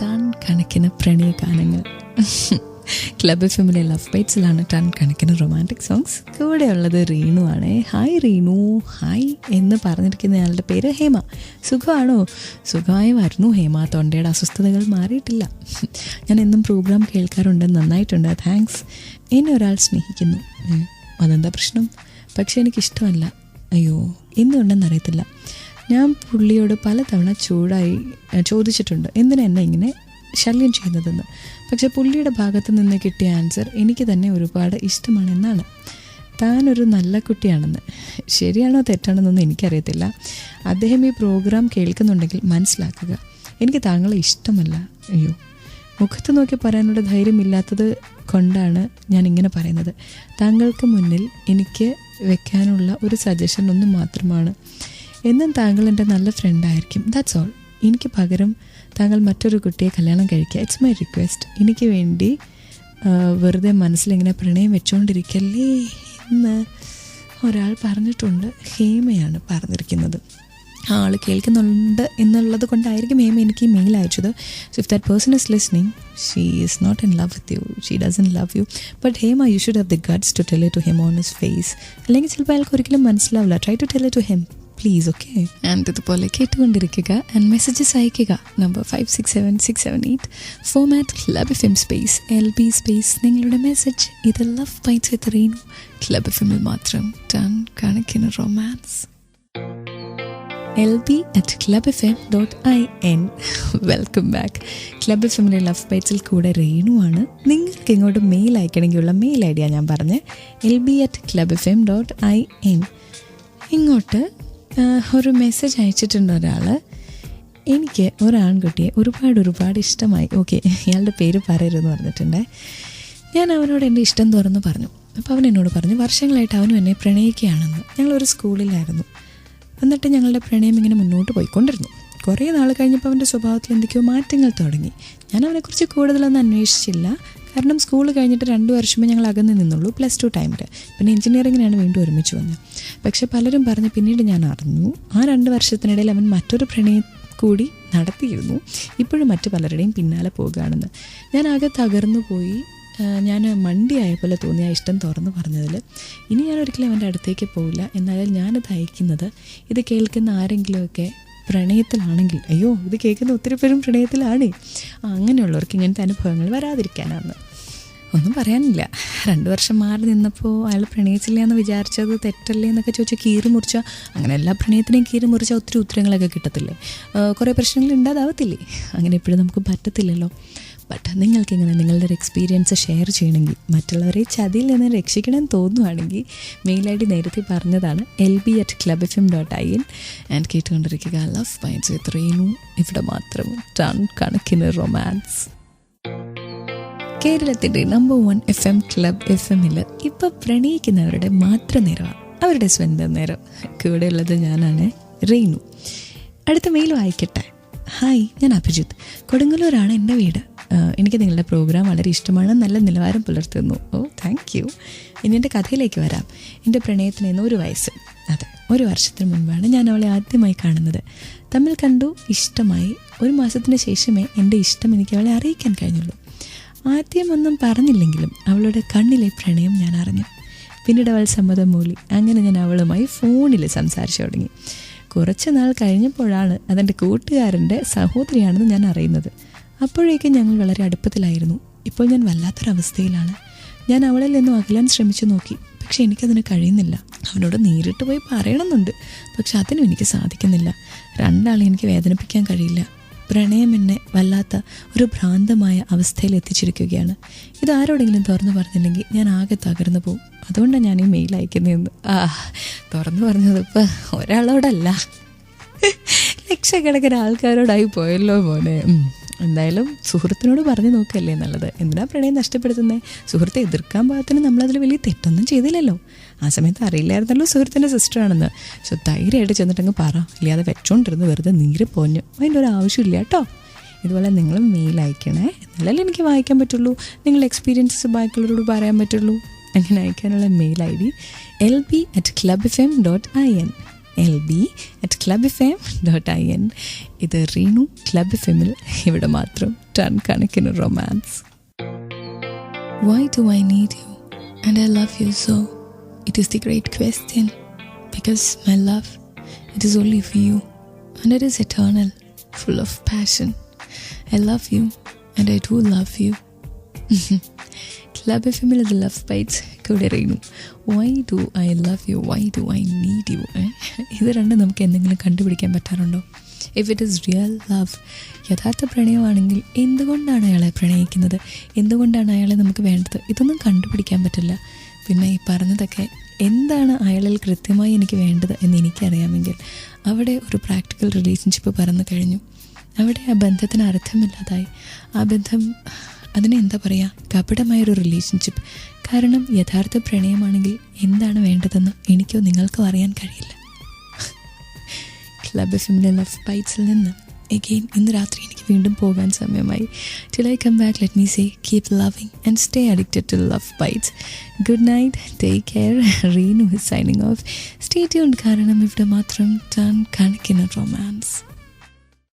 Ton കണക്കിന് പ്രണയഗാനങ്ങൾ. Club എഫ്എമ്മിലെ love ബൈറ്റ്സിലാണ് ton കണക്കിന് romantic songs. കൂടെയുള്ളത് റീനു ആണ്. ഹായ് റീനു. ഹായ് എന്ന് പറഞ്ഞിരിക്കുന്ന ആളുടെ പേര് ഹേമ. സുഖമാണോ? സുഖമായി വരുന്നു ഹേമ. തൊണ്ടയുടെ അസ്വസ്ഥതകൾ മാറിയിട്ടില്ല. ഞാൻ എന്നും പ്രോഗ്രാം കേൾക്കാറുണ്ട്, നന്നായിട്ടുണ്ട്, താങ്ക്സ്. എന്നെ ഒരാൾ സ്നേഹിക്കുന്നു. അതെന്താ പ്രശ്നം? പക്ഷെ എനിക്കിഷ്ടമല്ല. അയ്യോ, എന്തുകൊണ്ടെന്നറിയത്തില്ല. ഞാൻ പുള്ളിയോട് പലതവണ ചോദിച്ചിട്ടുണ്ട് എന്തിനാ എന്നെ ഇങ്ങനെ ശല്യം ചെയ്യുന്നതെന്ന്. പക്ഷെ പുള്ളിയുടെ ഭാഗത്ത് നിന്ന് കിട്ടിയ ആൻസർ എനിക്ക് തന്നെ ഒരുപാട് ഇഷ്ടമാണെന്നാണ്. താനൊരു നല്ല കുട്ടിയാണെന്ന്. ശരിയാണോ തെറ്റാണെന്നൊന്നും എനിക്കറിയത്തില്ല. അദ്ദേഹം ഈ പ്രോഗ്രാം കേൾക്കുന്നുണ്ടെങ്കിൽ മനസ്സിലാക്കുക. എനിക്ക് താങ്കളെ ഇഷ്ടമല്ല. അയ്യോ, മുഖത്ത് നോക്കി പറയാനുള്ള ധൈര്യമില്ലാത്തത് കൊണ്ടാണ് ഞാൻ ഇങ്ങനെ പറയുന്നത്. താങ്കൾക്ക് മുന്നിൽ എനിക്ക് വെക്കാനുള്ള ഒരു സജഷൻ ഒന്ന് മാത്രമാണ്. എന്നും താങ്കൾ എൻ്റെ നല്ല ഫ്രണ്ടായിരിക്കും, ദാറ്റ്സ് ഓൾ. എനിക്ക് പകരം താങ്കൾ മറ്റൊരു കുട്ടിയെ കല്യാണം കഴിക്കുക. It's my request. എനിക്ക് വേണ്ടി വെറുതെ മനസ്സിലിങ്ങനെ പ്രണയം വെച്ചുകൊണ്ടിരിക്കല്ലേ എന്ന് ഒരാൾ പറഞ്ഞിട്ടുണ്ട്. ഹേമയാണ് പറഞ്ഞിരിക്കുന്നത്. ആൾ കേൾക്കുന്നുണ്ട് എന്നുള്ളത് കൊണ്ടായിരിക്കും ഹേമ എനിക്ക് ഈ മെയിൽ അയച്ചത്. So if that person is listening, she is not in love with you, she doesn't love you. But Hema, you should have the guts to tell it to him on his face. അല്ലെങ്കിൽ ചിലപ്പോൾ അയാൾക്ക് ഒരിക്കലും മനസ്സിലാവില്ല. Try to tell it to him please, okay? And ഇതുപോലെ കേട്ടുകൊണ്ടിരിക്കുക and messages അയക്കുക. Number 567678 format club F M space LB space നിങ്ങളുടെ message. ഇത് ലവ് ബൈറ്റ്സ് വിത്ത് റീനു. ക്ലബ് എഫ് എമ്മിൽ മാത്രം ടൺ കണക്കിന് romance. LB@clubfm.in. Welcome back. Club F എമ്മിലെ love ബൈറ്റ്സിൽ കൂടെ റീനു ആണ്. നിങ്ങൾക്ക് ഇങ്ങോട്ട് മെയിൽ അയക്കണമെങ്കിലുള്ള മെയിൽ ഐഡിയ ഞാൻ പറഞ്ഞ് LB@clubfm.in. ഇങ്ങോട്ട് ഒരു മെസ്സേജ് അയച്ചിട്ടുണ്ട് ഒരാൾ. എനിക്ക് ഒരാൺകുട്ടിയെ ഒരുപാട് ഇഷ്ടമായി. ഓക്കെ, ഇയാളുടെ പേര് പറയരുതെന്ന് പറഞ്ഞിട്ടുണ്ട്. ഞാൻ അവനോട് എൻ്റെ ഇഷ്ടം തുറന്ന് പറഞ്ഞു. അപ്പോൾ അവൻ എന്നോട് പറഞ്ഞു വർഷങ്ങളായിട്ട് അവനും എന്നെ പ്രണയിക്കുകയാണെന്ന്. ഞങ്ങളൊരു സ്കൂളിലായിരുന്നു. എന്നിട്ട് ഞങ്ങളുടെ പ്രണയം ഇങ്ങനെ മുന്നോട്ട് പോയിക്കൊണ്ടിരുന്നു. കുറേ നാൾ കഴിഞ്ഞപ്പോൾ അവൻ്റെ സ്വഭാവത്തിൽ എന്തൊക്കെയോ മാറ്റങ്ങൾ തുടങ്ങി. ഞാൻ അവനെക്കുറിച്ച് കൂടുതലൊന്നും അന്വേഷിച്ചില്ല. കാരണം സ്കൂൾ കഴിഞ്ഞിട്ട് 2 വർഷമേ ഞങ്ങൾ അകന്ന് നിന്നുള്ളൂ, +2 ടൈമിൽ. പിന്നെ എഞ്ചിനീയറിങ്ങിനാണ് വീണ്ടും ഒരുമിച്ച് വന്നത്. പക്ഷെ പലരും പറഞ്ഞ് പിന്നീട് ഞാൻ അറിഞ്ഞു ആ 2 വർഷത്തിനിടയിൽ അവൻ മറ്റൊരു പ്രണയം കൂടി നടത്തിയിരുന്നു. ഇപ്പോഴും മറ്റു പലരുടെയും പിന്നാലെ പോകുകയാണെന്ന്. ഞാൻ ആകെ തകർന്നു പോയി. ഞാൻ മണ്ടിയായ പോലെ തോന്നി ആ ഇഷ്ടം തുറന്നു പറഞ്ഞതിൽ. ഇനി ഞാൻ ഒരിക്കലും അവൻ്റെ അടുത്തേക്ക് പോവില്ല. എന്നാലും ഞാനത് അയക്കുന്നത് ഇത് കേൾക്കുന്ന ആരെങ്കിലുമൊക്കെ പ്രണയത്തിലാണെങ്കിൽ, അയ്യോ ഇത് കേൾക്കുന്ന ഒത്തിരി പേരും പ്രണയത്തിലാണ്, അങ്ങനെയുള്ളവർക്ക് ഇങ്ങനത്തെ അനുഭവങ്ങൾ വരാതിരിക്കാനാണ്. ഒന്നും പറയാനില്ല. 2 വർഷം മാറി നിന്നപ്പോൾ അയാൾ പ്രണയിച്ചില്ല എന്ന് വിചാരിച്ചത് തെറ്റല്ലേ എന്നൊക്കെ ചോദിച്ചാൽ കീറി മുറിച്ചാൽ, അങ്ങനെ എല്ലാ പ്രണയത്തിനെയും കീറി മുറിച്ചാൽ ഒത്തിരി ഉത്തരങ്ങളൊക്കെ കിട്ടത്തില്ലേ, കുറേ പ്രശ്നങ്ങൾ ഉണ്ടാകാവത്തില്ലേ. അങ്ങനെ എപ്പോഴും നമുക്ക് പറ്റത്തില്ലല്ലോ. ബട്ട് നിങ്ങൾക്കിങ്ങനെ നിങ്ങളുടെ ഒരു എക്സ്പീരിയൻസ് ഷെയർ ചെയ്യണമെങ്കിൽ, മറ്റുള്ളവരെ ചതിയിൽ നിന്ന് രക്ഷിക്കണമെന്ന് തോന്നുവാണെങ്കിൽ മെയിൽ ഐ ഡി നേരത്തെ പറഞ്ഞതാണ് LB@clubfm.in. ആൻഡ് കേട്ടുകൊണ്ടിരിക്കുക ലവ് ബൈറ്റ്സ് വിത്ത് റീനു. ഇവിടെ മാത്രം ടൺ കണക്കിന് റൊമാൻസ്. കേരളത്തിൻ്റെ നമ്പർ 1 FM ക്ലബ് FM-ൽ ഇപ്പോൾ പ്രണയിക്കുന്നവരുടെ മാത്രം നേരമാണ്, അവരുടെ സ്വന്തം നേരം. കൂടെയുള്ളത് ഞാനാണ് റീനു. അടുത്ത മെയിൽ വായിക്കട്ടെ. ഹായ്, ഞാൻ അഭിജിത്ത്. കൊടുങ്ങല്ലൂരാണ് എൻ്റെ വീട്. എനിക്ക് നിങ്ങളുടെ പ്രോഗ്രാം വളരെ ഇഷ്ടമാണ്, നല്ല നിലവാരം പുലർത്തുന്നു. ഓ താങ്ക് യു. ഇനി എൻ്റെ കഥയിലേക്ക് വരാം. എൻ്റെ പ്രണയത്തിന് 1 വയസ്സ്. അതെ, 1 വർഷത്തിന് മുൻപാണ് ഞാൻ അവളെ ആദ്യമായി കാണുന്നത്. തമ്മിൽ കണ്ടു, ഇഷ്ടമായി. 1 മാസത്തിന് ശേഷമേ എൻ്റെ ഇഷ്ടം എനിക്ക് അവളെ അറിയിക്കാൻ കഴിഞ്ഞുള്ളൂ. ആദ്യമൊന്നും പറഞ്ഞില്ലെങ്കിലും അവളുടെ കണ്ണിലെ പ്രണയം ഞാൻ അറിഞ്ഞു. പിന്നീട് അവൾ സമ്മതം മൂളി. അങ്ങനെ ഞാൻ അവളുമായി ഫോണിൽ സംസാരിച്ചു തുടങ്ങി. കുറച്ച് നാൾ കഴിഞ്ഞപ്പോഴാണ് അതെൻ്റെ കൂട്ടുകാരൻ്റെ സഹോദരിയാണെന്ന് ഞാൻ അറിയുന്നത്. അപ്പോഴേക്കും ഞങ്ങൾ വളരെ അടുപ്പത്തിലായിരുന്നു. ഇപ്പോൾ ഞാൻ വല്ലാത്തൊരവസ്ഥയിലാണ്. ഞാൻ അവളിൽ നിന്നും അകലാൻ ശ്രമിച്ചു നോക്കി, പക്ഷെ എനിക്കതിന് കഴിയുന്നില്ല. അവനോട് നേരിട്ട് പോയി പറയണമെന്നുണ്ട്, പക്ഷെ അതിനും എനിക്ക് സാധിക്കുന്നില്ല. 2 ആളെ എനിക്ക് വേദനിപ്പിക്കാൻ കഴിയില്ല. പ്രണയം എന്നെ വല്ലാത്ത ഒരു ഭ്രാന്തമായ അവസ്ഥയിൽ എത്തിച്ചിരിക്കുകയാണ്. ഇതാരോടെങ്കിലും തുറന്നു പറഞ്ഞില്ലെങ്കിൽ ഞാൻ ആകെ തകർന്നു പോകും. അതുകൊണ്ടാണ് ഞാൻ ഈ മെയിൽ അയക്കുന്നതെന്ന്. തുറന്നു പറഞ്ഞത് ഇപ്പം ഒരാളോടല്ല, ലക്ഷക്കണക്കിന് ആൾക്കാരോടായി പോയല്ലോ മോനെ. എന്തായാലും സുഹൃത്തിനോട് പറഞ്ഞു നോക്കല്ലേ നല്ലത്. എന്തിനാ പ്രണയം നഷ്ടപ്പെടുത്തുന്നത്? സുഹൃത്തെ എതിർക്കാൻ പാകത്തിന് നമ്മളതിൽ വലിയ തെറ്റൊന്നും ചെയ്തില്ലല്ലോ. ആ സമയത്ത് അറിയില്ലായിരുന്നല്ലോ സുഹൃത്തിൻ്റെ സിസ്റ്ററാണെന്ന്. സോ ധൈര്യമായിട്ട് ചെന്നിട്ടങ്ങ് പറ, ഇല്ലാതെ വെച്ചോണ്ടിരുന്ന് വെറുതെ നീര് പോഞ്ഞു. അതിൻ്റെ ഒരു ആവശ്യമില്ല കേട്ടോ. ഇതുപോലെ നിങ്ങളും മെയിൽ അയക്കണേ, എന്നാലല്ലേ എനിക്ക് വായിക്കാൻ പറ്റുള്ളൂ, നിങ്ങളുടെ എക്സ്പീരിയൻസസ് ബാക്കിയുള്ളവരോട് പറയാൻ പറ്റുള്ളൂ. അങ്ങനെ അയക്കാനുള്ള mail I D LB@clubfm.in. LB@clubfm.in. ഇത് റീനു ക്ലബ് എഫ് എമ്മിൽ ഇവിടെ മാത്രം ടൺ കണക്കിന് romance. Why do I need you and I love you so? It is the great question. Because my love, it is only for you and it is eternal, full of passion. I love you and I do love you. Club FM the Love Bites കൂടെ Reenu. Why do I love you? Why do I need you? ഇത് രണ്ടും നമുക്ക് എന്തെങ്കിലും കണ്ടുപിടിക്കാൻ പറ്റാറുണ്ടോ? If it is real love, യഥാർത്ഥ പ്രണയമാണെങ്കിൽ എന്തുകൊണ്ടാണ് അയാളെ പ്രണയിക്കുന്നത്, എന്തുകൊണ്ടാണ് അയാളെ നമുക്ക് വേണ്ടത്, ഇതൊന്നും കണ്ടുപിടിക്കാൻ പറ്റില്ല. പിന്നെ ഈ പറഞ്ഞതൊക്കെ എന്താണ് അയാളിൽ കൃത്യമായി എനിക്ക് വേണ്ടത് എന്ന് എനിക്കറിയാമെങ്കിൽ അവിടെ ഒരു പ്രാക്ടിക്കൽ റിലേഷൻഷിപ്പ് പറന്നു കഴിഞ്ഞു. അവിടെ ആ ബന്ധത്തിന് അർത്ഥമില്ലാതായി. ആ ബന്ധം അതിനെ എന്താ പറയുക, കപടമായൊരു റിലേഷൻഷിപ്പ്. കാരണം യഥാർത്ഥ പ്രണയമാണെങ്കിൽ എന്താണ് വേണ്ടതെന്ന് എനിക്കോ നിങ്ങൾക്കോ അറിയാൻ കഴിയില്ല. ക്ലബ് എഫ്എമ്മിലെ ലവ് ബൈറ്റ്സിൽ നിന്ന് എഗെയിൻ ഇന്ന് രാത്രി എനിക്ക് വീണ്ടും പോകാൻ സമയമായി. Till I come back, let me say keep loving and stay addicted to Love Bites. Good night, take care. Reenu is signing off. Stay tuned കാരണം ഇവിടെ മാത്രം ടൺ കണക്കിന് റൊമാൻസ്.